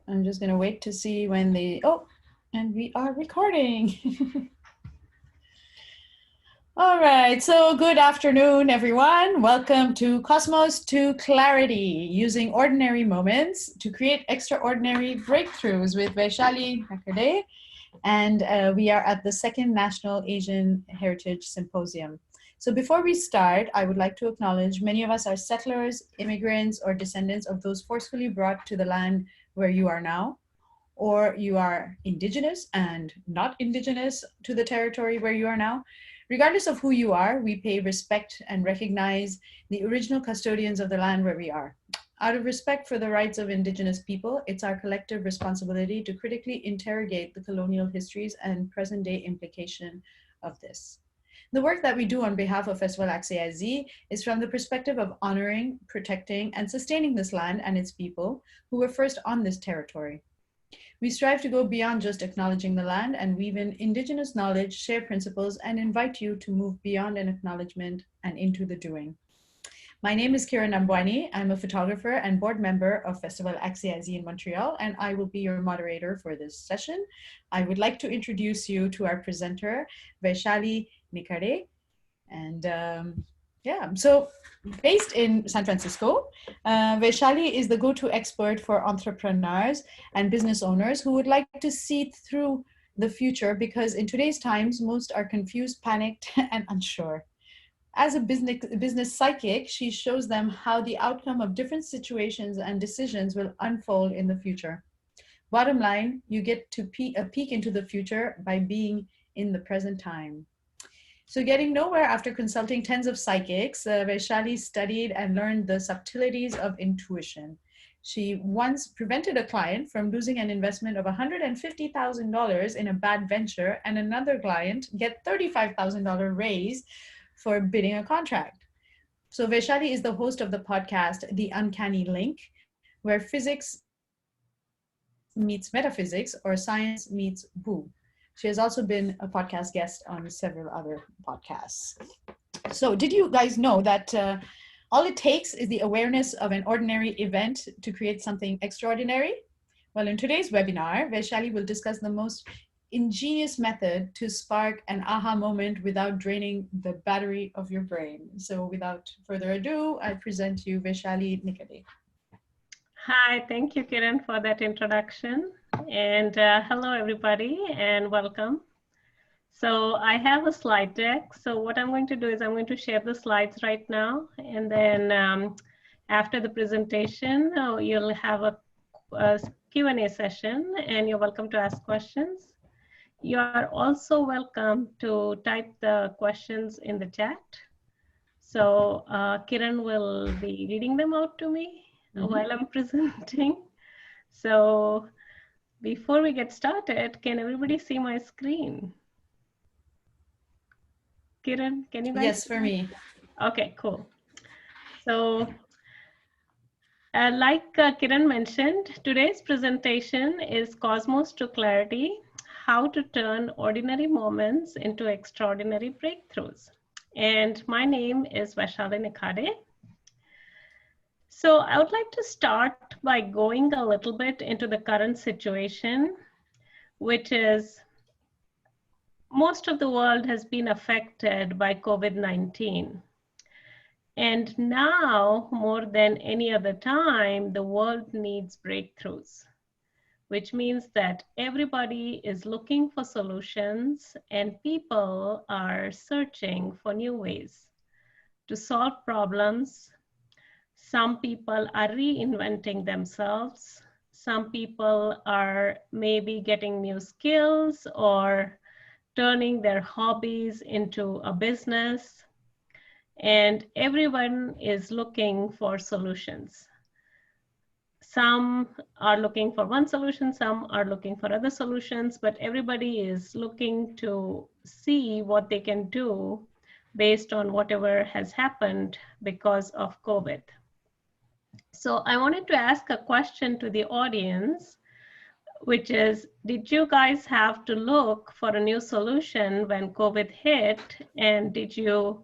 I'm just going to wait to see when oh, and we are recording. All right, so good afternoon, everyone. Welcome to Cosmos to Clarity, using ordinary moments to create extraordinary breakthroughs with Vaishali Nikhade. And we are at the second National Asian Heritage Symposium. So before we start, I would like to acknowledge many of us are settlers, immigrants, or descendants of those forcefully brought to the land where you are now, or you are indigenous and not indigenous to the territory where you are now. Regardless of who you are, we pay respect and recognize the original custodians of the land where we are. Out of respect for the rights of indigenous people, it's our collective responsibility to critically interrogate the colonial histories and present-day implication of this. The work that we do on behalf of Festival Saviez-vous is from the perspective of honoring, protecting, and sustaining this land and its people who were first on this territory. We strive to go beyond just acknowledging the land and weave in indigenous knowledge, share principles, and invite you to move beyond an acknowledgement and into the doing. My name is Kira Nambwani. I'm a photographer and board member of Festival Saviez-vous in Montreal, and I will be your moderator for this session. I would like to introduce you to our presenter, Vaishali Nikhade. And so based in San Francisco, Vaishali is the go-to expert for entrepreneurs and business owners who would like to see through the future, because in today's times, most are confused, panicked, and unsure. As a business psychic, she shows them how the outcome of different situations and decisions will unfold in the future. Bottom line, you get to a peek into the future by being in the present time. So getting nowhere after consulting tens of psychics, Vaishali studied and learned the subtleties of intuition. She once prevented a client from losing an investment of $150,000 in a bad venture, and another client get $35,000 raise for bidding a contract. So Vaishali is the host of the podcast, The Uncanny Link, where physics meets metaphysics or science meets woo. She has also been a podcast guest on several other podcasts. So did you guys know that all it takes is the awareness of an ordinary event to create something extraordinary? Well, in today's webinar, Vaishali will discuss the most ingenious method to spark an aha moment without draining the battery of your brain. So without further ado, I present you Vaishali Nikhade. Hi, thank you, Kiran, for that introduction. And hello, everybody, and welcome. So I have a slide deck. So what I'm going to do is I'm going to share the slides right now. And then after the presentation, you'll have a Q&A session, and you're welcome to ask questions. You are also welcome to type the questions in the chat. So Kiran will be reading them out to me while I'm presenting. So before we get started, can everybody see my screen? Kiran, can you guys? Yes, for me. Okay, cool. So like Kiran mentioned, today's presentation is Cosmos to Clarity, how to turn ordinary moments into extraordinary breakthroughs. And my name is Vaishali Nikhade. So I would like to start by going a little bit into the current situation, which is most of the world has been affected by COVID-19. And now, more than any other time, the world needs breakthroughs, which means that everybody is looking for solutions and people are searching for new ways to solve problems. Some people are reinventing themselves. Some people are maybe getting new skills or turning their hobbies into a business. And everyone is looking for solutions. Some are looking for one solution, some are looking for other solutions, but everybody is looking to see what they can do based on whatever has happened because of COVID. So I wanted to ask a question to the audience, which is, did you guys have to look for a new solution when COVID hit, and did you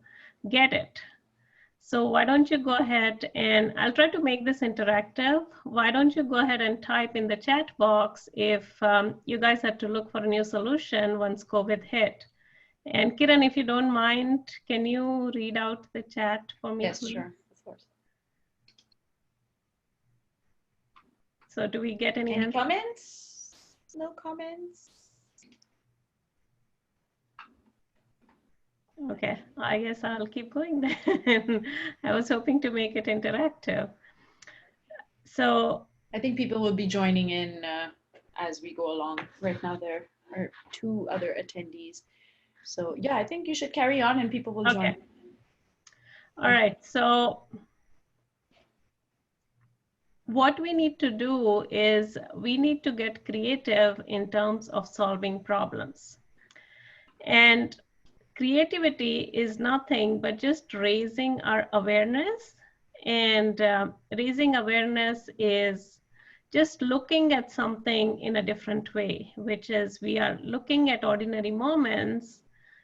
get it? So why don't you go ahead and I'll try to make this interactive. Why don't you go ahead and type in the chat box if you guys had to look for a new solution once COVID hit. And Kiran, if you don't mind, can you read out the chat for me, Yes, please? sure, of course. So do we get any comments? No comments? Okay, I guess I'll keep going then. I was hoping to make it interactive. So I think people will be joining in as we go along. Right now there are 2 other attendees. So yeah, I think you should carry on and people will join. All right, so what we need to do is we need to get creative in terms of solving problems. And creativity is nothing but just raising our awareness. And raising awareness is just looking at something in a different way, which is we are looking at ordinary moments,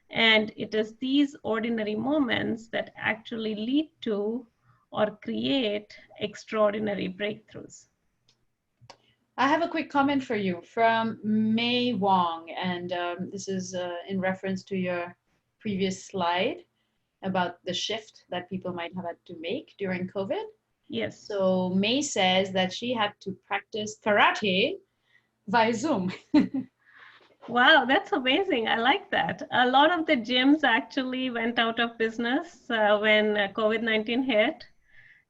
and it is these ordinary moments that actually lead to or create extraordinary breakthroughs. I have a quick comment for you from May Wong, and this is in reference to your previous slide about the shift that people might have had to make during COVID. Yes. So May says that she had to practice karate via Zoom. Wow, that's amazing. I like that. A lot of the gyms actually went out of business when COVID-19 hit,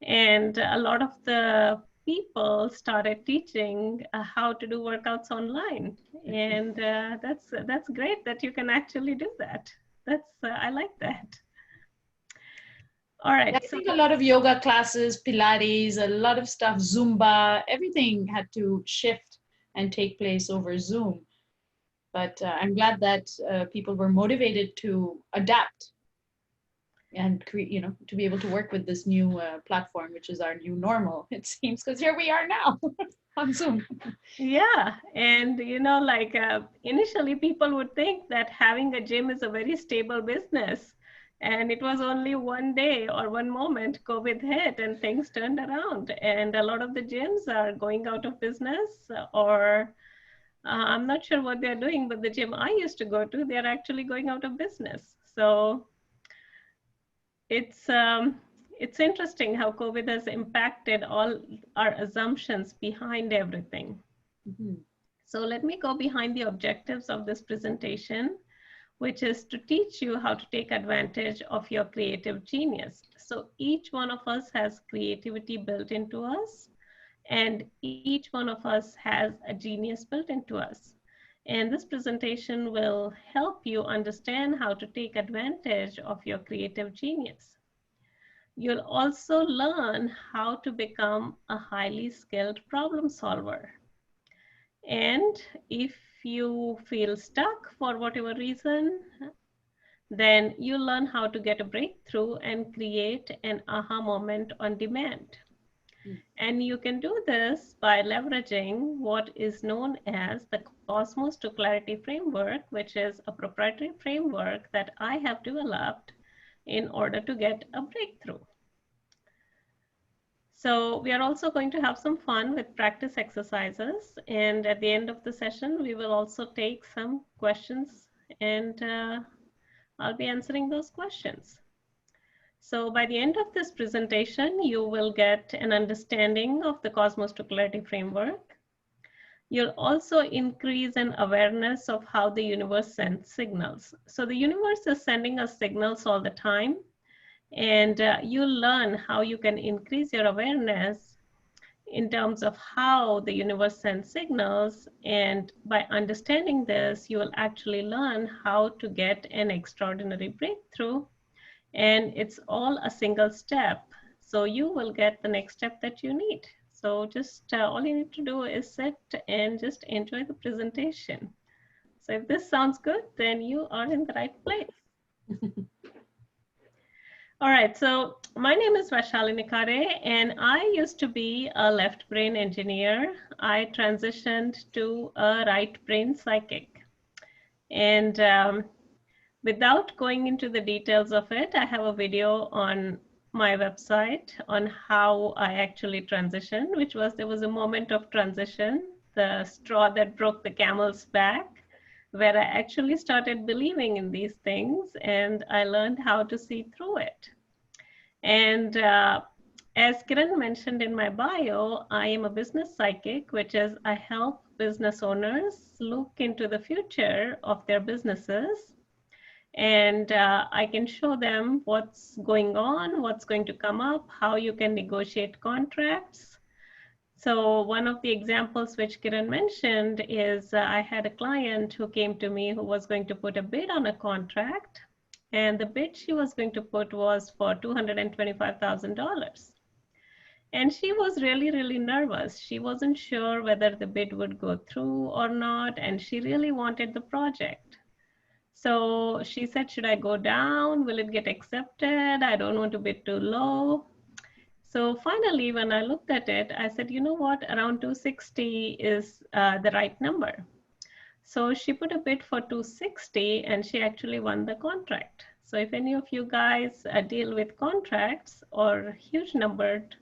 and a lot of the people started teaching how to do workouts online. And that's great that you can actually do that. I like that. All right. I think a lot of yoga classes, Pilates, a lot of stuff, Zumba, everything had to shift and take place over Zoom. But I'm glad that people were motivated to adapt and create, you know, to be able to work with this new platform, which is our new normal, it seems, because here we are now on Zoom. Yeah, and you know, like initially people would think that having a gym is a very stable business. And it was only one day or one moment COVID hit and things turned around. And a lot of the gyms are going out of business, or I'm not sure what they're doing, but the gym I used to go to, they're actually going out of business. So it's interesting how COVID has impacted all our assumptions behind everything. Mm-hmm. So let me go behind the objectives of this presentation, which is to teach you how to take advantage of your creative genius. So each one of us has creativity built into us, and each one of us has a genius built into us. And this presentation will help you understand how to take advantage of your creative genius. You'll also learn how to become a highly skilled problem solver. And if you feel stuck for whatever reason, then you learn how to get a breakthrough and create an aha moment on demand. And you can do this by leveraging what is known as the Cosmos to Clarity framework, which is a proprietary framework that I have developed in order to get a breakthrough. So we are also going to have some fun with practice exercises. And at the end of the session, we will also take some questions, and I'll be answering those questions. So by the end of this presentation, you will get an understanding of the Cosmos to Clarity framework. You'll also increase an awareness of how the universe sends signals. So the universe is sending us signals all the time. And you'll learn how you can increase your awareness in terms of how the universe sends signals. And by understanding this, you will actually learn how to get an extraordinary breakthrough. And it's all a single step. So you will get the next step that you need. So just all you need to do is sit and just enjoy the presentation. So if this sounds good, then you are in the right place. All right, so my name is Vaishali Nikhade, and I used to be a left brain engineer. I transitioned to a right brain psychic. And without going into the details of it, I have a video on my website on how I actually transitioned, which was there was a moment of transition, the straw that broke the camel's back, where I actually started believing in these things and I learned how to see through it. And as Kiran mentioned in my bio, I am a business psychic, which is I help business owners look into the future of their businesses. And I can show them what's going on, what's going to come up, how you can negotiate contracts. So one of the examples which Kiran mentioned is I had a client who came to me who was going to put a bid on a contract. And the bid she was going to put was for $225,000. And she was really, really nervous. She wasn't sure whether the bid would go through or not. And she really wanted the project. So she said, should I go down? Will it get accepted? I don't want to bid too low. So finally, when I looked at it, I said, you know what, around 260 is the right number. So she put a bid for 260 and she actually won the contract. So if any of you guys deal with contracts or huge numbered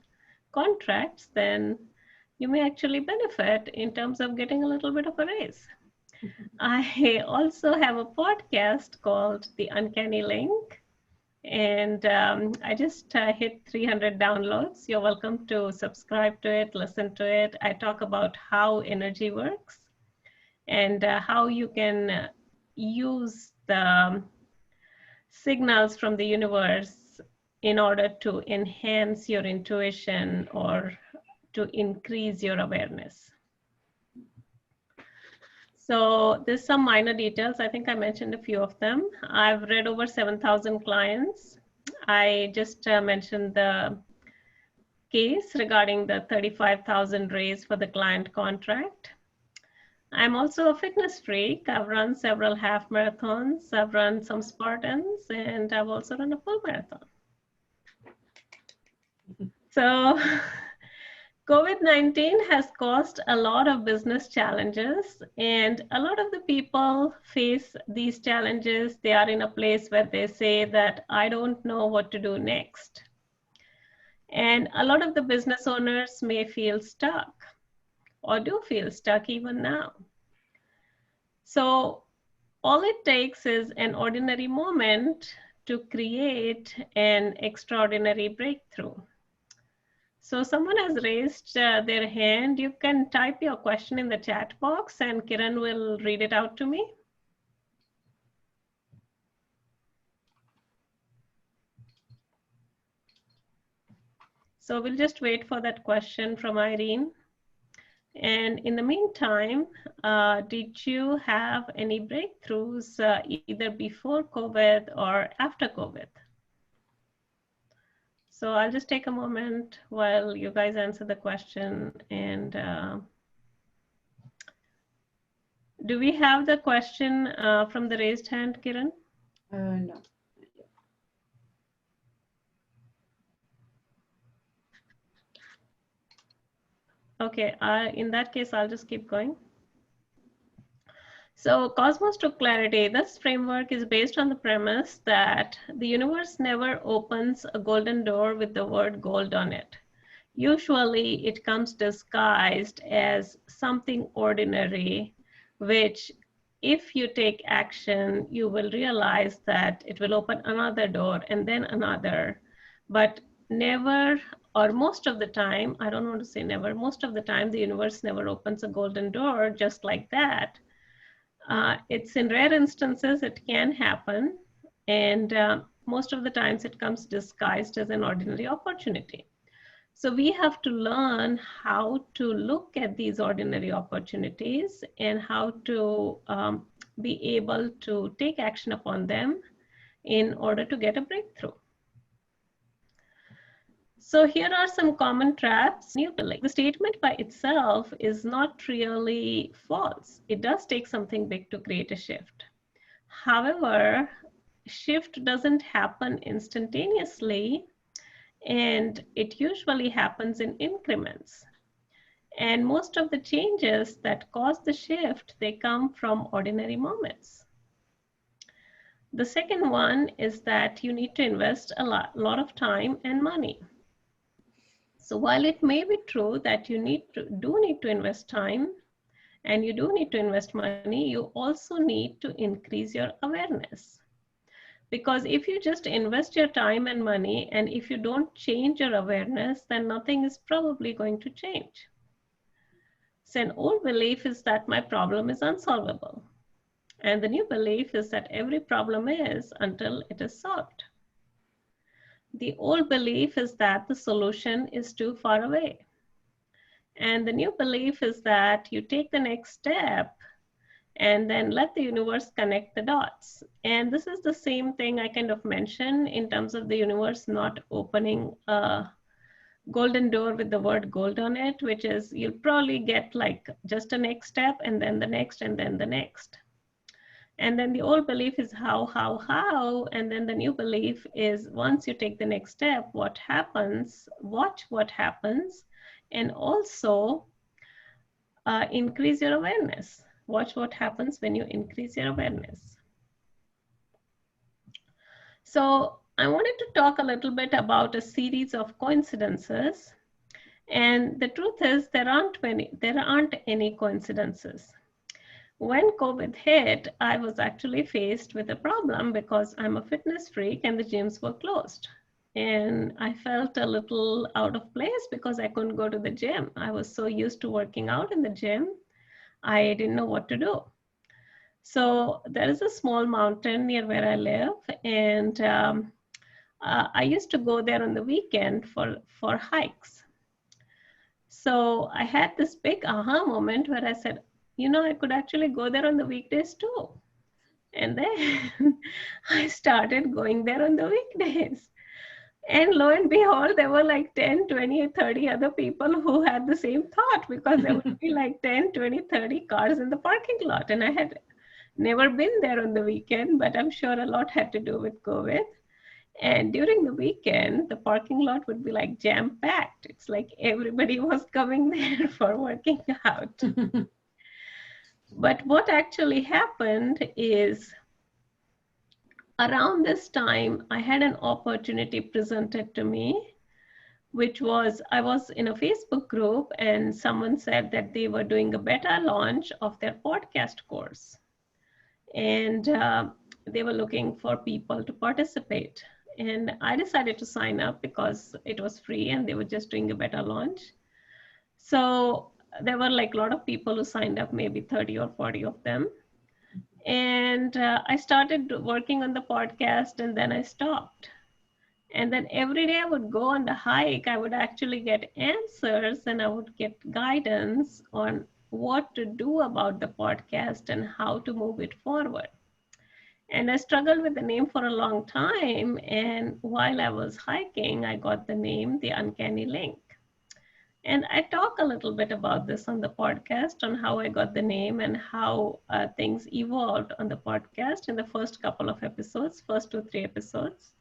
contracts, then you may actually benefit in terms of getting a little bit of a raise. I also have a podcast called The Uncanny Link, and I just hit 300 downloads. You're welcome to subscribe to it, listen to it. I talk about how energy works and how you can use the signals from the universe in order to enhance your intuition or to increase your awareness. So there's some minor details. I think I mentioned a few of them. I've read over 7,000 clients. I just mentioned the case regarding the 35,000 raise for the client contract. I'm also a fitness freak. I've run several half marathons. I've run some Spartans, and I've also run a full marathon. So COVID-19 has caused a lot of business challenges, and a lot of the people face these challenges. They are in a place where they say that I don't know what to do next. And a lot of the business owners may feel stuck or do feel stuck even now. So all it takes is an ordinary moment to create an extraordinary breakthrough. So someone has raised their hand. You can type your question in the chat box and Kiran will read it out to me. So we'll just wait for that question from Irene. And in the meantime, did you have any breakthroughs either before COVID or after COVID? So I'll just take a moment while you guys answer the question. And do we have the question from the raised hand, Kiran? No. Okay, in that case, I'll just keep going. So Cosmos to Clarity, this framework is based on the premise that the universe never opens a golden door with the word gold on it. Usually it comes disguised as something ordinary, which if you take action, you will realize that it will open another door and then another, but never, or most of the time, I don't want to say never, most of the time the universe never opens a golden door just like that. It's in rare instances it can happen, and most of the times it comes disguised as an ordinary opportunity. So we have to learn how to look at these ordinary opportunities and how to be able to take action upon them in order to get a breakthrough. So here are some common traps. The statement by itself is not really false. It does take something big to create a shift. However, shift doesn't happen instantaneously, and it usually happens in increments. And most of the changes that cause the shift, they come from ordinary moments. The second one is that you need to invest a lot of time and money. So while it may be true that you do need to invest time and you do need to invest money, you also need to increase your awareness. Because if you just invest your time and money, and if you don't change your awareness, then nothing is probably going to change. So an old belief is that my problem is unsolvable. And the new belief is that every problem is until it is solved. The old belief is that the solution is too far away. And the new belief is that you take the next step and then let the universe connect the dots. And this is the same thing I kind of mentioned in terms of the universe not opening a golden door with the word gold on it, which is you'll probably get like just a next step and then the next and then the next. And then the old belief is how, and then the new belief is once you take the next step, what happens, watch what happens, and also increase your awareness. Watch what happens when you increase your awareness. So I wanted to talk a little bit about a series of coincidences. And the truth is there aren't any coincidences. When COVID hit, I was actually faced with a problem because I'm a fitness freak and the gyms were closed. And I felt a little out of place because I couldn't go to the gym. I was so used to working out in the gym, I didn't know what to do. So there is a small mountain near where I live, and I used to go there on the weekend for hikes. So I had this big aha moment where I said, you know, I could actually go there on the weekdays too. And then I started going there on the weekdays. And lo and behold, there were like 10, 20, 30 other people who had the same thought because there would be like 10, 20, 30 cars in the parking lot. And I had never been there on the weekend, but I'm sure a lot had to do with COVID. And during the weekend, the parking lot would be like jam-packed. It's like everybody was coming there for working out. But what actually happened is around this time, I had an opportunity presented to me, which was I was in a Facebook group and someone said that they were doing a beta launch of their podcast course. And they were looking for people to participate. And I decided to sign up because it was free and they were just doing a beta launch. So there were like a lot of people who signed up, maybe 30 or 40 of them. And I started working on the podcast and then I stopped. And then every day I would go on the hike, I would actually get answers and I would get guidance on what to do about the podcast and how to move it forward. And I struggled with the name for a long time. And while I was hiking, I got the name, The Uncanny Link. And I talk a little bit about this on the podcast on how I got the name and how things evolved on the podcast in the first couple of episodes, first 2, 3 episodes.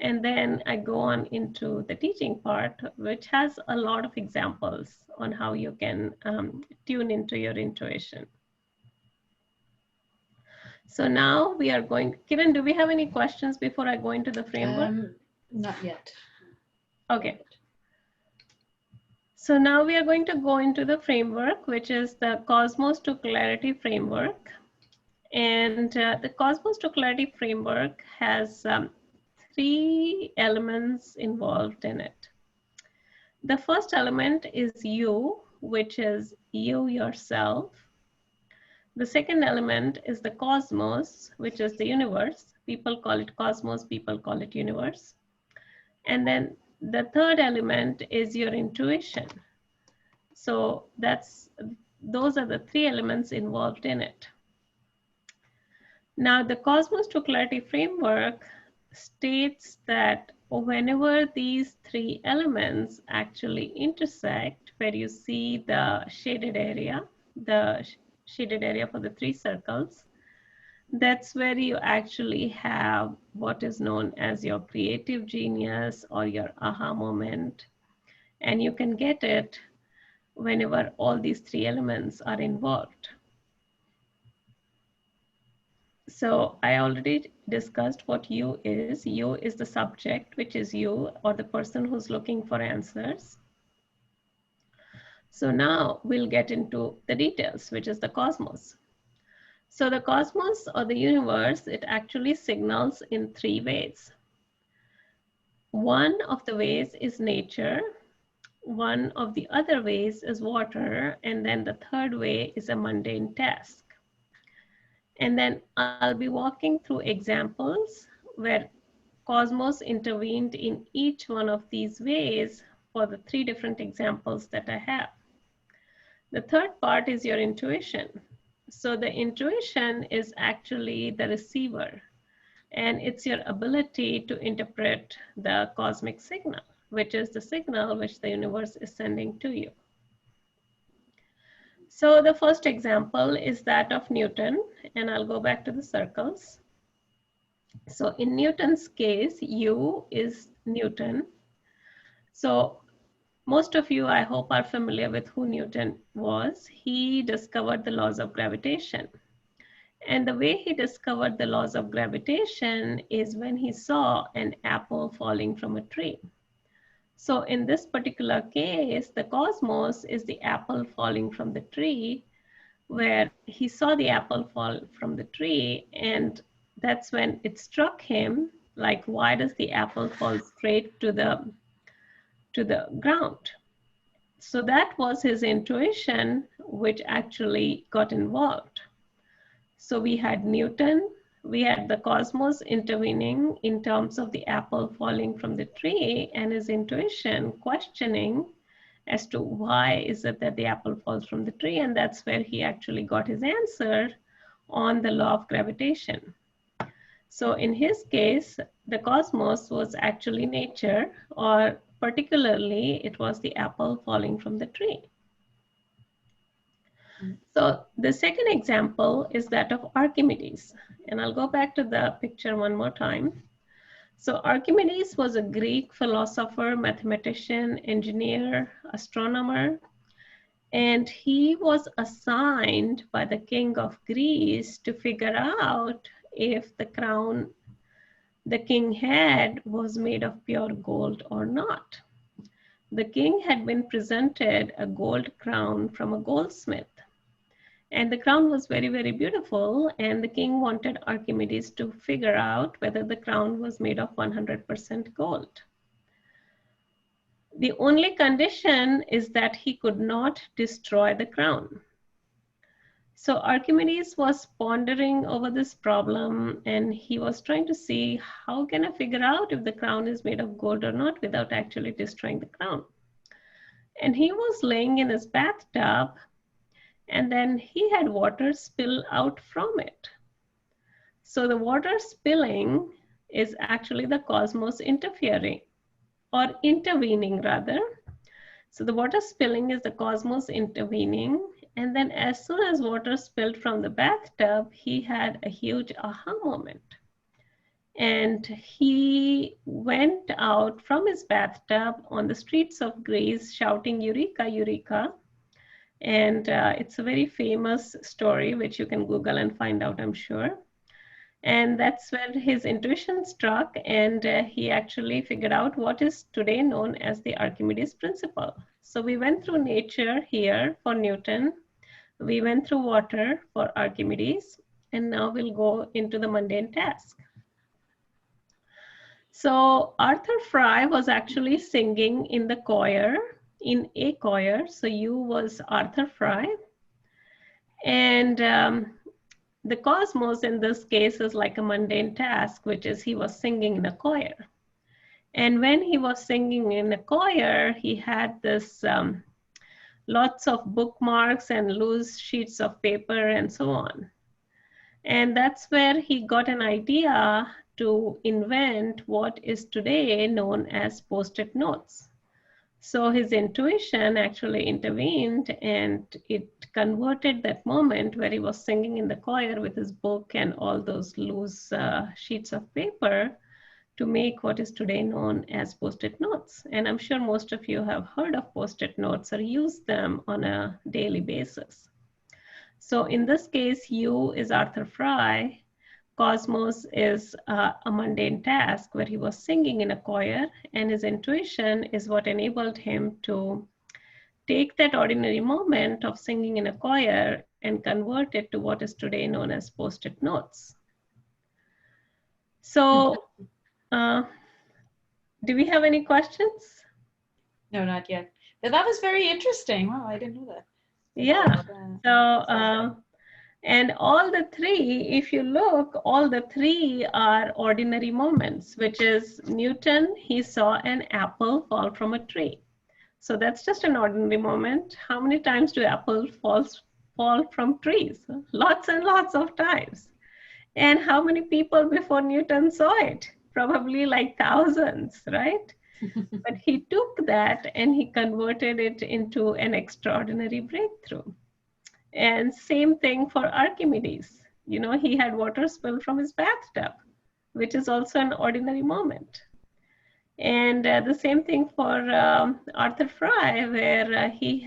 And then I go on into the teaching part, which has a lot of examples on how you can tune into your intuition. So now we are going, Kiran, do we have any questions before I go into the framework? Not yet. Okay. So now we are going to go into the framework, which is the Cosmos to Clarity framework. And the Cosmos to Clarity framework has 3 elements involved in it. The first element is you, which is you yourself. The second element is the cosmos, which is the universe. People call it cosmos, people call it universe. And then the third element is your intuition. So those are the 3 elements involved in it. Now, the Cosmos to Clarity framework states that whenever these 3 elements actually intersect, where you see the shaded area for the 3 circles, that's where you actually have what is known as your creative genius or your aha moment. And you can get it whenever all these 3 elements are involved. So I already discussed what you is. You is the subject, which is you, or the person who's looking for answers. So now we'll get into the details, which is the cosmos. So the cosmos or the universe, it actually signals in three ways. One of the ways is nature. One of the other ways is water. And then the third way is a mundane task. And then I'll be walking through examples where cosmos intervened in each one of these ways for the three different examples that I have. The third part is your intuition. So the intuition is actually the receiver, and it's your ability to interpret the cosmic signal, which is the signal which the universe is sending to you. So the first example is that of Newton, and I'll go back to the circles. So in Newton's case, U is Newton. So most of you, I hope, are familiar with who Newton was. He discovered the laws of gravitation. And the way he discovered the laws of gravitation is when he saw an apple falling from a tree. So in this particular case, the cosmos is the apple falling from the tree, where he saw the apple fall from the tree, and that's when it struck him, like, why does the apple fall straight to the ground? So that was his intuition, which actually got involved. So we had Newton, we had the cosmos intervening in terms of the apple falling from the tree, and his intuition questioning as to why is it that the apple falls from the tree, and that's where he actually got his answer on the law of gravitation. So in his case, the cosmos was actually nature, or particularly it was the apple falling from the tree. So the second example is that of Archimedes, and I'll go back to the picture one more time. So Archimedes was a Greek philosopher, mathematician, engineer, astronomer, and he was assigned by the king of Greece to figure out if the crown the king had was made of pure gold or not. The king had been presented a gold crown from a goldsmith, and the crown was very, very beautiful, and the king wanted Archimedes to figure out whether the crown was made of 100% gold. The only condition is that he could not destroy the crown. So Archimedes was pondering over this problem, and he was trying to see, how can I figure out if the crown is made of gold or not without actually destroying the crown? And he was laying in his bathtub, and then he had water spill out from it. So the water spilling is actually the cosmos interfering, or intervening rather. So the water spilling is the cosmos intervening. And then as soon as water spilled from the bathtub, he had a huge aha moment. And he went out from his bathtub on the streets of Greece shouting, "Eureka, Eureka." And it's a very famous story, which you can Google and find out, I'm sure. And that's where his intuition struck, and he actually figured out what is today known as the Archimedes principle. So we went through nature here for Newton, we went through water for Archimedes, and now we'll go into the mundane task. So Arthur Fry was actually singing in the choir, in a choir. So you was Arthur Fry. And the cosmos in this case is like a mundane task, which is he was singing in a choir. And when he was singing in a choir, he had this lots of bookmarks and loose sheets of paper and so on. And that's where he got an idea to invent what is today known as Post-it notes. So his intuition actually intervened, and it converted that moment where he was singing in the choir with his book and all those loose sheets of paper to make what is today known as Post-it notes. And I'm sure most of you have heard of Post-it notes or used them on a daily basis. So in this case, you is Arthur Fry, Cosmos is a mundane task where he was singing in a choir, and his intuition is what enabled him to take that ordinary moment of singing in a choir and convert it to what is today known as post-it notes. So, do we have any questions? No, not yet. But that was very interesting. Wow, I didn't know that. Yeah. So, and all the three, if you look, all the three are ordinary moments, which is Newton, he saw an apple fall from a tree. So that's just an ordinary moment. How many times do apples fall from trees? Lots and lots of times. And how many people before Newton saw it? Probably like thousands, right? But he took that and he converted it into an extraordinary breakthrough. And same thing for Archimedes. You know, he had water spill from his bathtub, which is also an ordinary moment. And the same thing for Arthur Fry, where he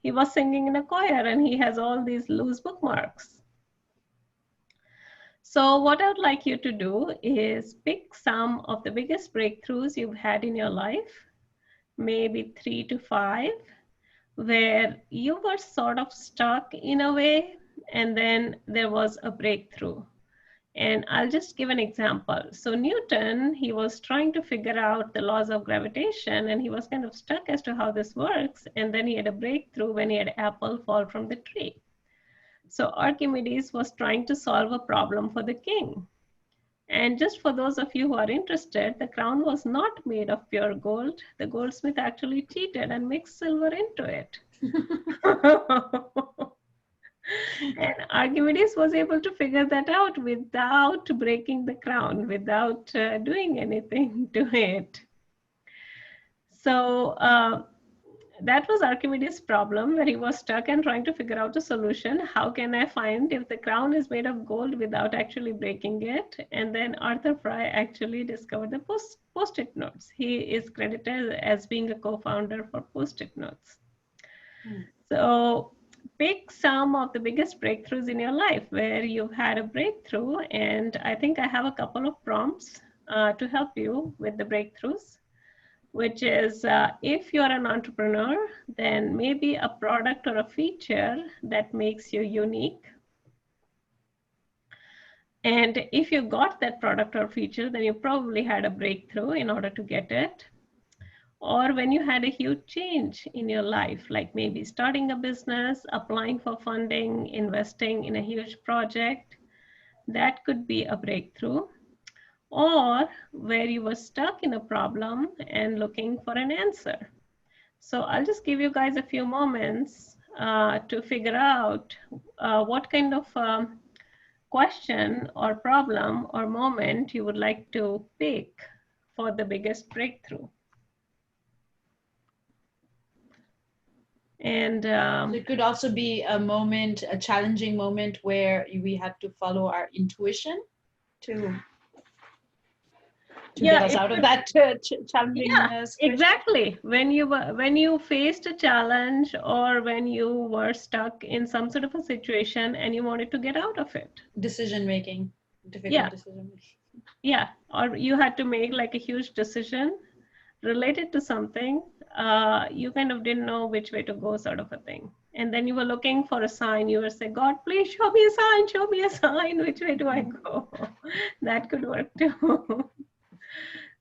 was singing in a choir and he has all these loose bookmarks. So what I would like you to do is pick some of the biggest breakthroughs you've had in your life, maybe 3 to 5, where you were sort of stuck in a way, and then there was a breakthrough. And I'll just give an example. So Newton, he was trying to figure out the laws of gravitation, and he was kind of stuck as to how this works. And then he had a breakthrough when he had apple fall from the tree. So Archimedes was trying to solve a problem for the king. And just for those of you who are interested, the crown was not made of pure gold. The goldsmith actually cheated and mixed silver into it. And Archimedes was able to figure that out without breaking the crown, without doing anything to it. So that was Archimedes' problem, where he was stuck and trying to figure out a solution. How can I find if the crown is made of gold without actually breaking it? And then Arthur Fry actually discovered the post-it notes. He is credited as being a co-founder for post-it notes. So pick some of the biggest breakthroughs in your life where you've had a breakthrough. And I think I have a couple of prompts to help you with the breakthroughs, which is if you're an entrepreneur, then maybe a product or a feature that makes you unique. And if you got that product or feature, then you probably had a breakthrough in order to get it. Or when you had a huge change in your life, like maybe starting a business, applying for funding, investing in a huge project, that could be a breakthrough. Or where you were stuck in a problem and looking for an answer. So I'll just give you guys a few moments to figure out what kind of question or problem or moment you would like to pick for the biggest breakthrough. And it could also be a moment, a challenging moment where we had to follow our intuition to get us out of that challenging situation. Exactly. When you faced a challenge or when you were stuck in some sort of a situation and you wanted to get out of it. Decision making, difficult decision making. Yeah, or you had to make like a huge decision related to something. You kind of didn't know which way to go, sort of a thing. And then you were looking for a sign. You were saying, God, please show me a sign, show me a sign. Which way do I go? That could work too.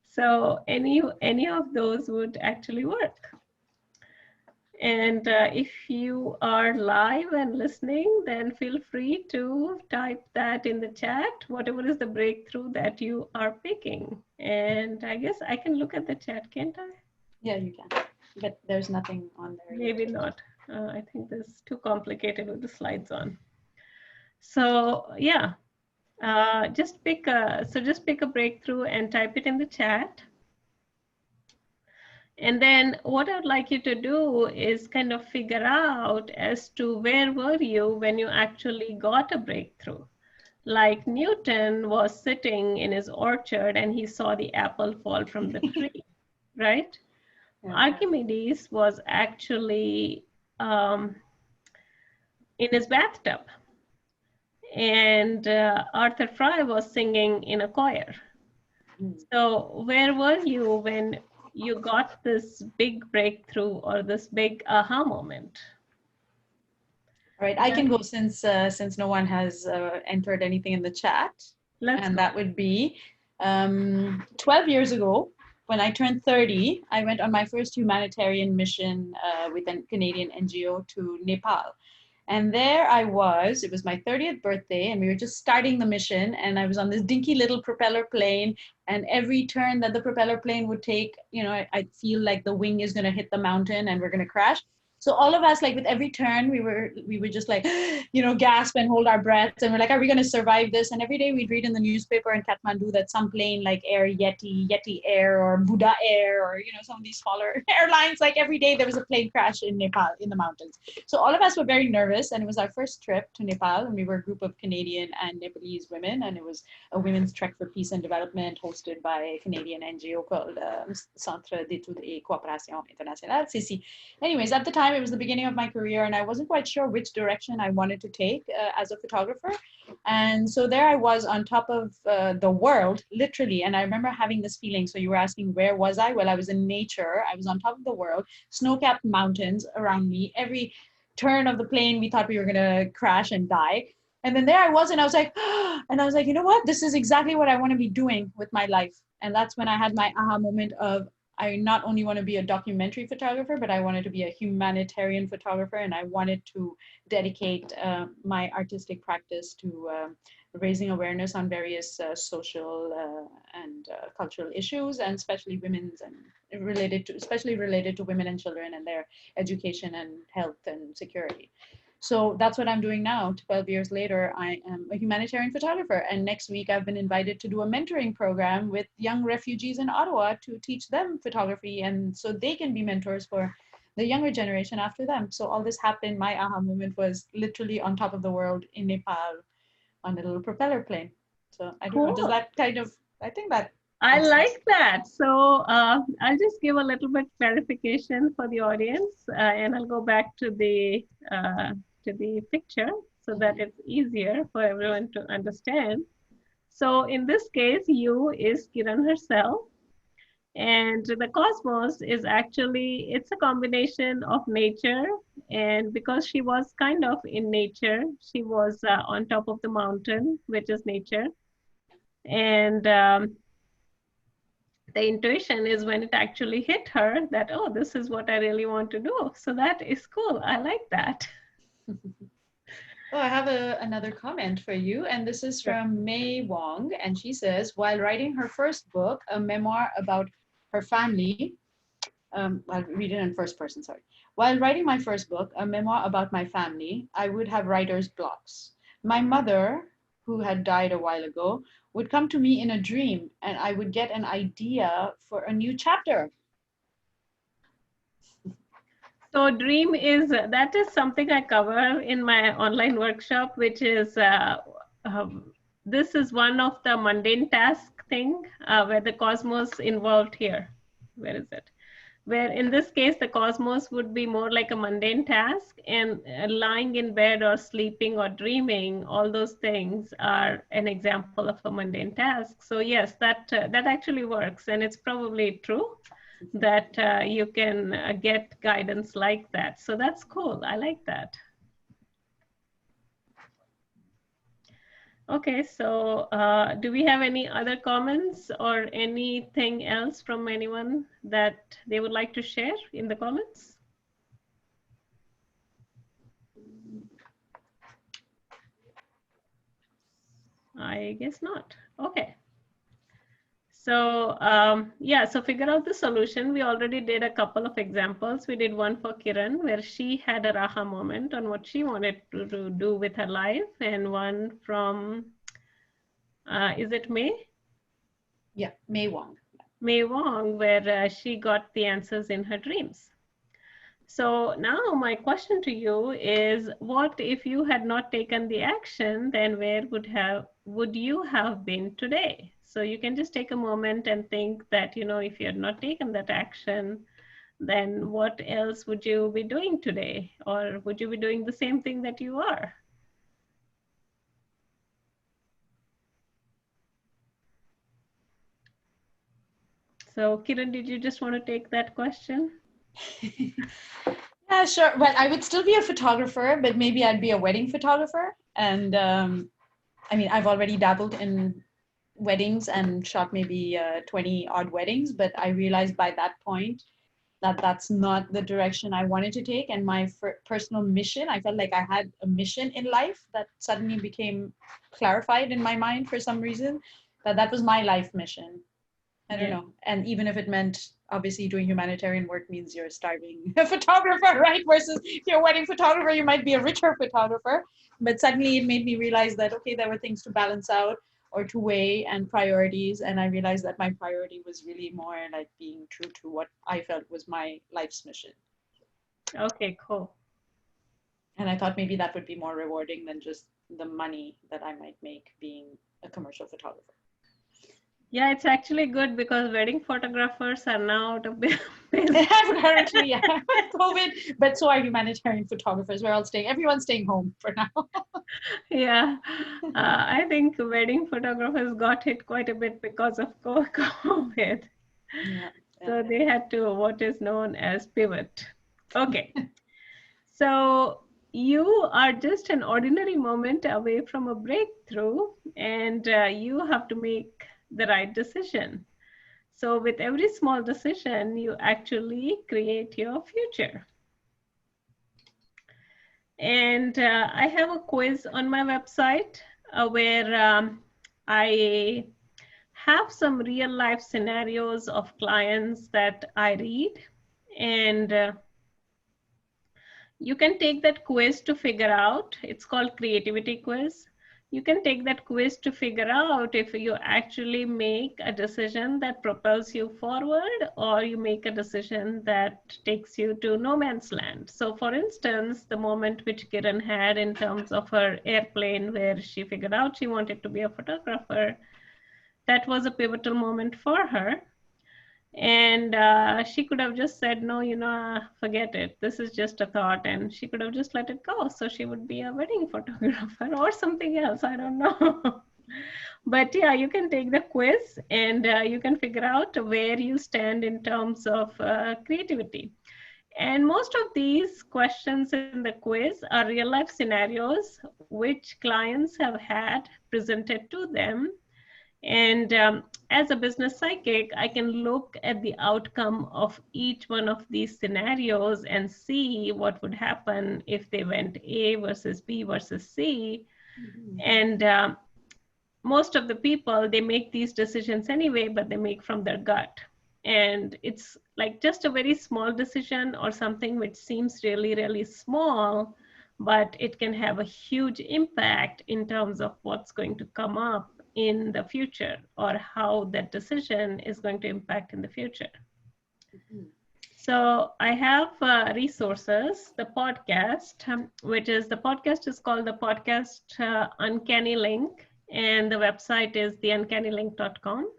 So any of those would actually work. And if you are live and listening, then feel free to type that in the chat, whatever is the breakthrough that you are picking. And I guess I can look at the chat, can't I? Yeah, you can, but there's nothing on there. Maybe not. I think this is too complicated with the slides on. So yeah, just pick a breakthrough and type it in the chat. And then what I'd like you to do is kind of figure out as to where were you when you actually got a breakthrough. Like Newton was sitting in his orchard and he saw the apple fall from the tree, right? Yeah. Archimedes was actually in his bathtub. and Arthur Fry was singing in a choir. So where were you when you got this big breakthrough or this big aha moment? All right, I can go since no one has entered anything in the chat. That would be 12 years ago. When I turned 30, I went on my first humanitarian mission with a Canadian NGO to Nepal. And there I was, it was my 30th birthday, and we were just starting the mission, and I was on this dinky little propeller plane, and every turn that the propeller plane would take, you know, I'd feel like the wing is gonna hit the mountain and we're gonna crash. So all of us, like with every turn, we would just like, you know, gasp and hold our breaths. And we're like, are we going to survive this? And every day we'd read in the newspaper in Kathmandu that some plane like Air Yeti Air or Buddha Air or, you know, some of these smaller airlines, like every day there was a plane crash in Nepal, in the mountains. So all of us were very nervous. And it was our first trip to Nepal. And we were a group of Canadian and Nepalese women. And it was a women's trek for peace and development hosted by a Canadian NGO called Centre d'Études et Coopération Internationale, CC. Anyways, at the time, it was the beginning of my career and I wasn't quite sure which direction I wanted to take as a photographer. And so there I was on top of the world, literally. And I remember having this feeling. So you were asking, where was I? Well, I was in nature. I was on top of the world, snow-capped mountains around me. Every turn of the plane, we thought we were going to crash and die. And then there I was, and I was like, you know what? This is exactly what I want to be doing with my life. And that's when I had my aha moment of, I not only want to be a documentary photographer, but I wanted to be a humanitarian photographer, and I wanted to dedicate my artistic practice to raising awareness on various social and cultural issues, and especially women's and especially related to women and children and their education and health and security. So that's what I'm doing now. 12 years later, I am a humanitarian photographer. And next week, I've been invited to do a mentoring program with young refugees in Ottawa to teach them photography. And so they can be mentors for the younger generation after them. So all this happened. My aha moment was literally on top of the world in Nepal on a little propeller plane. So I don't know, does that kind of, I think that. I like that. So I'll just give a little bit clarification for the audience and I'll go back to the picture so that it's easier for everyone to understand. So in this case, you is Kiran herself, and the cosmos is actually, it's a combination of nature, and because she was kind of in nature, she was on top of the mountain, which is nature, and the intuition is when it actually hit her that, oh, this is what I really want to do. So that is cool. I like that. Oh, I have another comment for you, and this is from May Wong, and she says, while writing her first book, a memoir about her family, I'll read it in first person, sorry. While writing my first book, a memoir about my family, I would have writer's blocks. My mother, who had died a while ago, would come to me in a dream, and I would get an idea for a new chapter. So dream is, that is something I cover in my online workshop, which is, this is one of the mundane task thing where the cosmos involved here. Where is it? Where in this case, the cosmos would be more like a mundane task, and lying in bed or sleeping or dreaming, all those things are an example of a mundane task. So yes, that actually works, and it's probably true that you can get guidance like that. So that's cool. I like that. Okay, so do we have any other comments or anything else from anyone that they would like to share in the comments? I guess not. Okay. So yeah, so figure out the solution. We already did a couple of examples. We did one for Kiran where she had a aha moment on what she wanted to do with her life, and one from, is it May? Yeah, May Wong. May Wong, where she got the answers in her dreams. So now my question to you is, what if you had not taken the action, then where would you have been today? So you can just take a moment and think that, you know, if you had not taken that action, then what else would you be doing today? Or would you be doing the same thing that you are? So Kiran, did you just want to take that question? Yeah, sure. Well, I would still be a photographer, but maybe I'd be a wedding photographer. And I mean, I've already dabbled in weddings and shot maybe 20 odd weddings, but I realized by that point that that's not the direction I wanted to take. And my personal mission, I felt like I had a mission in life that suddenly became clarified in my mind for some reason, that was my life mission. I don't know. And even if it meant obviously doing humanitarian work means you're starving a photographer, right? Versus if you're a wedding photographer, you might be a richer photographer. But suddenly it made me realize that, okay, there were things to balance out or to weigh and priorities. And I realized that my priority was really more like being true to what I felt was my life's mission. Okay, cool. And I thought maybe that would be more rewarding than just the money that I might make being a commercial photographer. Yeah, it's actually good because wedding photographers are now out of business. Currently, yeah, COVID, but so are humanitarian photographers. We're all everyone's staying home for now. Yeah, I think wedding photographers got hit quite a bit because of COVID. Yeah. So they had to what is known as pivot. Okay. So you are just an ordinary moment away from a breakthrough, and you have to make the right decision. So with every small decision, you actually create your future. And I have a quiz on my website where I have some real life scenarios of clients that I read. And you can take that quiz to figure out, it's called creativity quiz. You can take that quiz to figure out if you actually make a decision that propels you forward or you make a decision that takes you to no man's land. So for instance, the moment which Kiran had in terms of her airplane where she figured out she wanted to be a photographer, that was a pivotal moment for her. And she could have just said, no, forget it. This is just a thought. And she could have just let it go. So she would be a wedding photographer or something else. I don't know. But yeah, you can take the quiz and you can figure out where you stand in terms of creativity. And most of these questions in the quiz are real life scenarios which clients have had presented to them. And as a business psychic, I can look at the outcome of each one of these scenarios and see what would happen if they went A versus B versus C. Mm-hmm. And most of the people, they make these decisions anyway, but they make from their gut. And it's like just a very small decision or something which seems really, really small, but it can have a huge impact in terms of what's going to come up in the future or how that decision is going to impact in the future. Mm-hmm. So I have resources, the podcast, which is the podcast is called the podcast Uncanny Link, and the website is theuncannylink.com.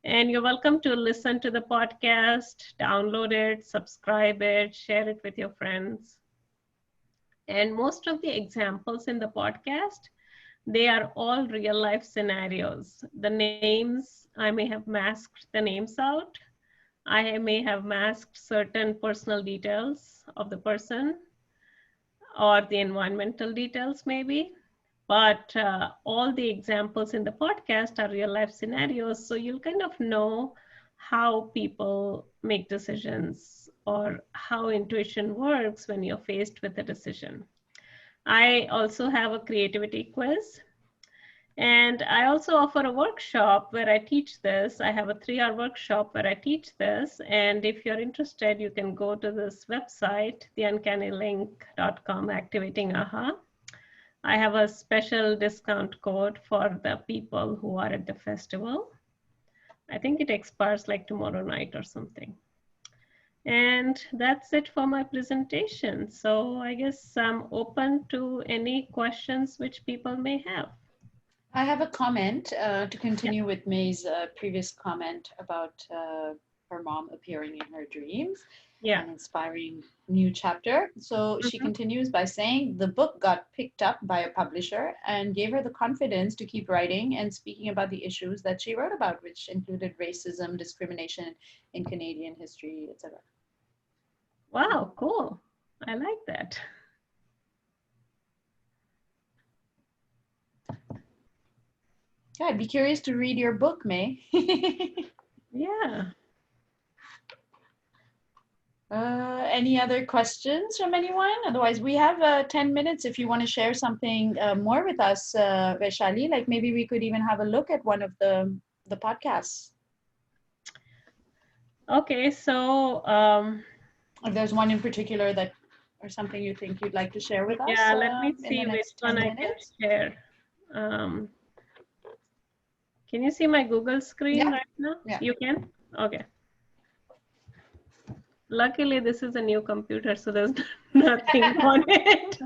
And you're welcome to listen to the podcast, download it, subscribe it, share it with your friends. And most of the examples in the podcast, they are all real life scenarios. The names, I may have masked the names out. I may have masked certain personal details of the person or the environmental details maybe. But all the examples in the podcast are real life scenarios. So you'll kind of know how people make decisions or how intuition works when you're faced with a decision. I also have a creativity quiz. And I also offer a workshop where I teach this. I have a 3-hour workshop where I teach this. And if you're interested, you can go to this website, theuncannylink.com, activating AHA. I have a special discount code for the people who are at the festival. I think it expires like tomorrow night or something. And that's it for my presentation. So I guess I'm open to any questions which people may have. I have a comment to continue with May's previous comment about her mom appearing in her dreams. Yeah. an inspiring new chapter. So she continues by saying the book got picked up by a publisher and gave her the confidence to keep writing and speaking about the issues that she wrote about, which included racism, discrimination in Canadian history, etc. Wow, cool. I like that. Yeah, I'd be curious to read your book, May. Yeah. Any other questions from anyone? Otherwise, we have 10 minutes if you want to share something more with us, Vaishali. Like maybe we could even have a look at one of the podcasts. Okay, so If there's one in particular that or something you think you'd like to share with us yeah, let me in see the which next one 10 I can minutes. share. Can you see my Google screen Yeah. right now? Yeah. You can? Okay. Luckily, this is a new computer, so there's nothing on it.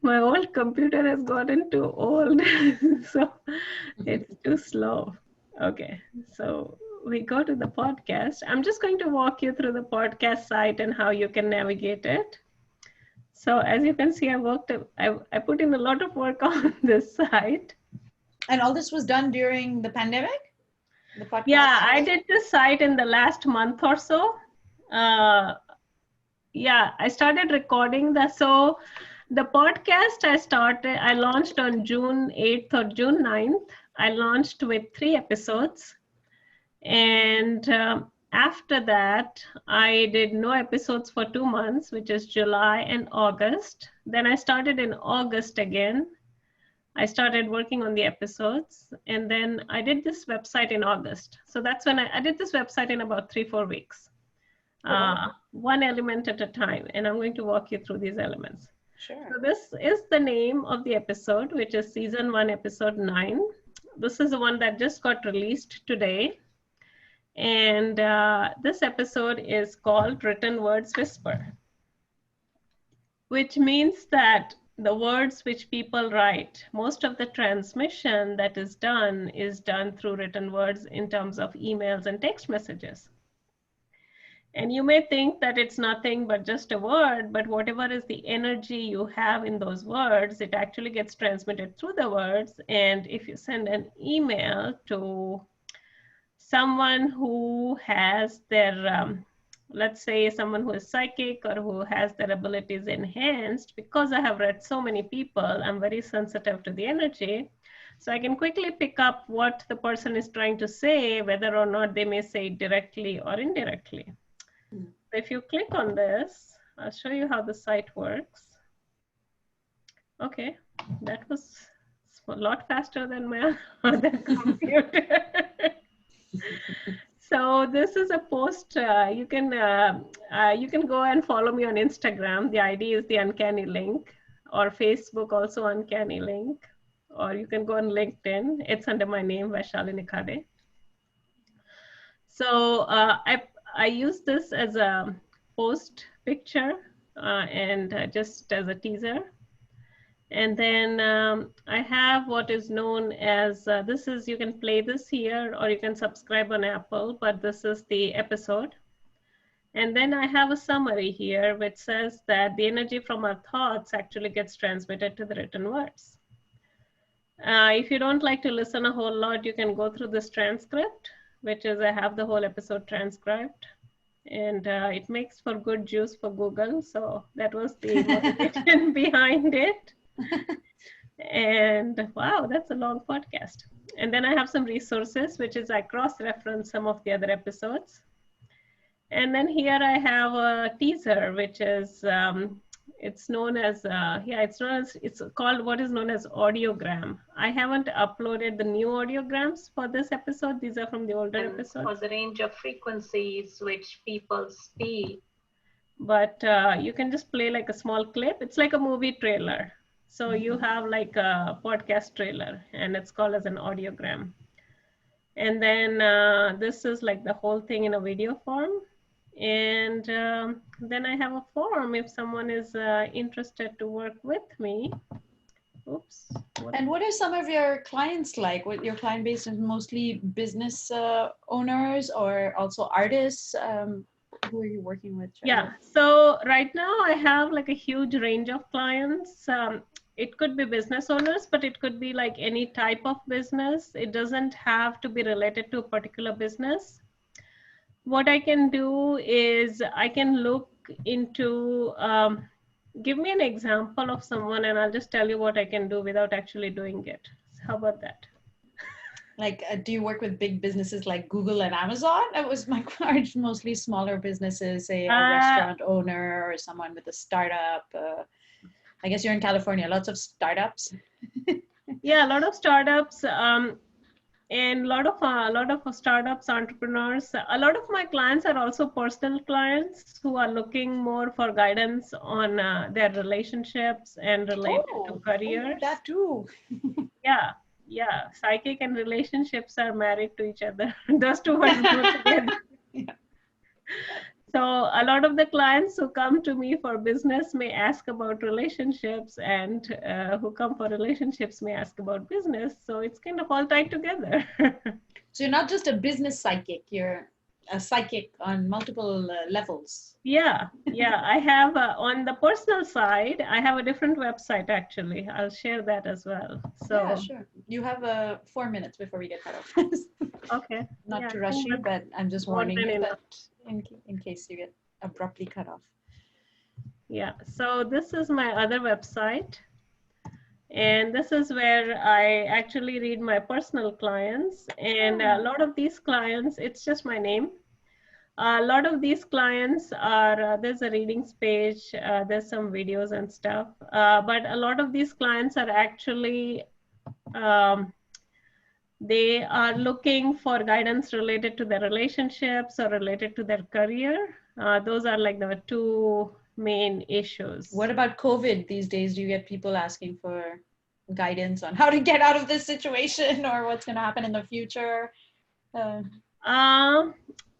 My old computer has gotten too old, so it's too slow. Okay, so we go to the podcast. I'm just going to walk you through the podcast site and how you can navigate it. So as you can see, I put in a lot of work on this site. And all this was done during the pandemic? The podcast? Yeah, I did this site in the last month or so. Yeah, I started recording so the podcast I launched on June 8th or June 9th. I launched with 3 episodes. And after that, I did no episodes for 2 months, which is July and August. Then I started in August again. I started working on the episodes, and then I did this website in August. So that's when I did this website in about 3-4 weeks, one element at a time. And I'm going to walk you through these elements. Sure. So this is the name of the episode, which is season 1, episode 9. This is the one that just got released today. And this episode is called Written Words Whisper, which means that the words which people write, most of the transmission that is done through written words in terms of emails and text messages. And you may think that it's nothing but just a word, but whatever is the energy you have in those words, it actually gets transmitted through the words. And if you send an email to someone who has their, let's say someone who is psychic or who has their abilities enhanced, because I have read so many people, I'm very sensitive to the energy. So I can quickly pick up what the person is trying to say, whether or not they may say it directly or indirectly. So if you click on this, I'll show you how the site works. Okay, that was a lot faster than my other computer. So this is a post. You can go and follow me on Instagram. The ID is the Uncanny Link, or Facebook also Uncanny Link, or you can go on LinkedIn. It's under my name, Vaishali Nikhade. So I use this as a post picture and just as a teaser. And then I have what is known as, you can play this here or you can subscribe on Apple, but this is the episode. And then I have a summary here which says that the energy from our thoughts actually gets transmitted to the written words. If you don't like to listen a whole lot, you can go through this transcript, which is I have the whole episode transcribed. And it makes for good juice for Google. So that was the motivation behind it. And wow, that's a long podcast. And then I have some resources, which is I cross-reference some of the other episodes. And then here I have a teaser, which is, it's known as, it's called what is known as audiogram. I haven't uploaded the new audiograms for this episode. These are from the older episodes. For the range of frequencies which people speak. But you can just play like a small clip. It's like a movie trailer. So you have like a podcast trailer and it's called as an audiogram. And then this is like the whole thing in a video form. And then I have a form if someone is interested to work with me. Oops. And what are some of your clients like? What your client base is mostly business owners or also artists? Who are you working with? Yeah, so right now I have like a huge range of clients. It could be business owners, but it could be like any type of business. It doesn't have to be related to a particular business. What I can do is I can look into, give me an example of someone and I'll just tell you what I can do without actually doing it. How about that? Like, do you work with big businesses like Google and Amazon? That was my client, mostly smaller businesses, say a restaurant owner or someone with a startup. I guess you're in California, lots of startups. Yeah, a lot of startups. And a lot of startups, entrepreneurs. A lot of my clients are also personal clients who are looking more for guidance on their relationships and related to careers. That too. Yeah, psychic and relationships are married to each other. Those two are go together. Yeah. So a lot of the clients who come to me for business may ask about relationships, and who come for relationships may ask about business. So it's kind of all tied together. So you're not just a business psychic, you're a psychic on multiple levels. Yeah. I have on the personal side, I have a different website actually. I'll share that as well. So yeah, sure. You have 4 minutes before we get cut off. okay. Not to rush you, but I'm just warning you that in case you get abruptly cut off. Yeah, so this is my other website. And this is where I actually read my personal clients. And a lot of these clients, it's just my name. A lot of these clients are, there's a readings page, there's some videos and stuff. But a lot of these clients are actually, they are looking for guidance related to their relationships or related to their career. Those are like the two main issues. What about COVID these days? Do you get people asking for guidance on how to get out of this situation or what's going to happen in the future?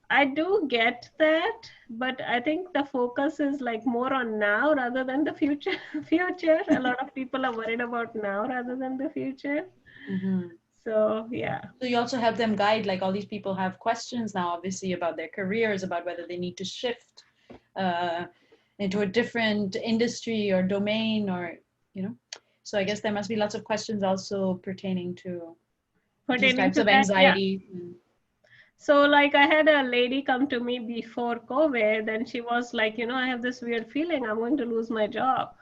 I do get that, but I think the focus is like more on now rather than the future. A lot of people are worried about now rather than the future. Mm-hmm. So yeah. So you also help them guide, like all these people have questions now, obviously, about their careers, about whether they need to shift into a different industry or domain, or, you know. So I guess there must be lots of questions also pertaining to these types of anxiety. Yeah. So like I had a lady come to me before COVID and she was like, I have this weird feeling I'm going to lose my job.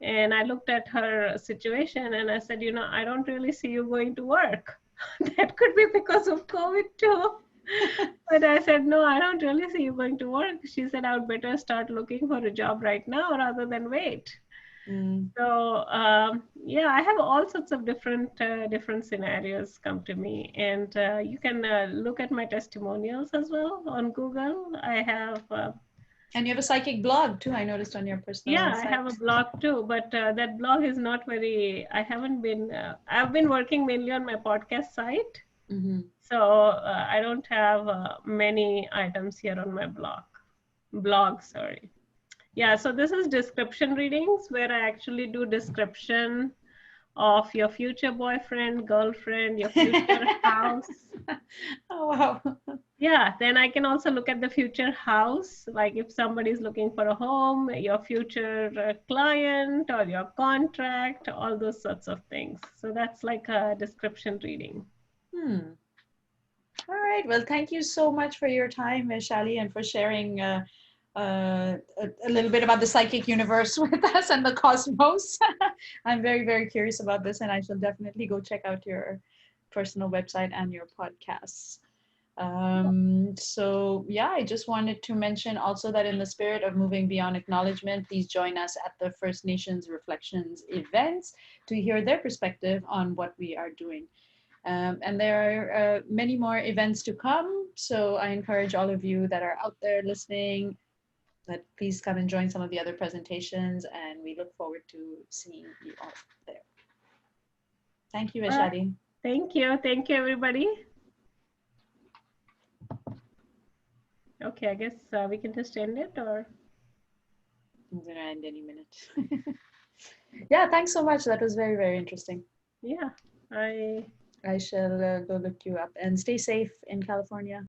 And I looked at her situation and I said, I don't really see you going to work. That could be because of COVID too. But I said, no, I don't really see you going to work. She said, I would better start looking for a job right now rather than wait. So yeah, I have all sorts of different scenarios come to me, and you can look at my testimonials as well on Google. I have and you have a psychic blog too, I noticed on your personal site. I have a blog too, but that blog is not very, I've been working mainly on my podcast site. So I don't have many items here on my blog, sorry. Yeah, so this is description readings where I actually do description of your future boyfriend, girlfriend, your future house. Oh, wow. Yeah, then I can also look at the future house, like if somebody's looking for a home, your future client or your contract, all those sorts of things. So that's like a description reading. All right, well, thank you so much for your time, Vaishali, and for sharing a little bit about the psychic universe with us and the cosmos. I'm very, very curious about this, and I shall definitely go check out your personal website and your podcasts. So yeah, I just wanted to mention also that in the spirit of moving beyond acknowledgement, please join us at the First Nations Reflections events to hear their perspective on what we are doing. And there are many more events to come. So I encourage all of you that are out there listening that please come and join some of the other presentations, and we look forward to seeing you all there. Thank you, Vaishali. Thank you. Thank you, everybody. Okay, I guess we can just end it, or? I'm going to end any minute. Yeah, thanks so much. That was very, very interesting. Yeah, I shall go look you up and stay safe in California.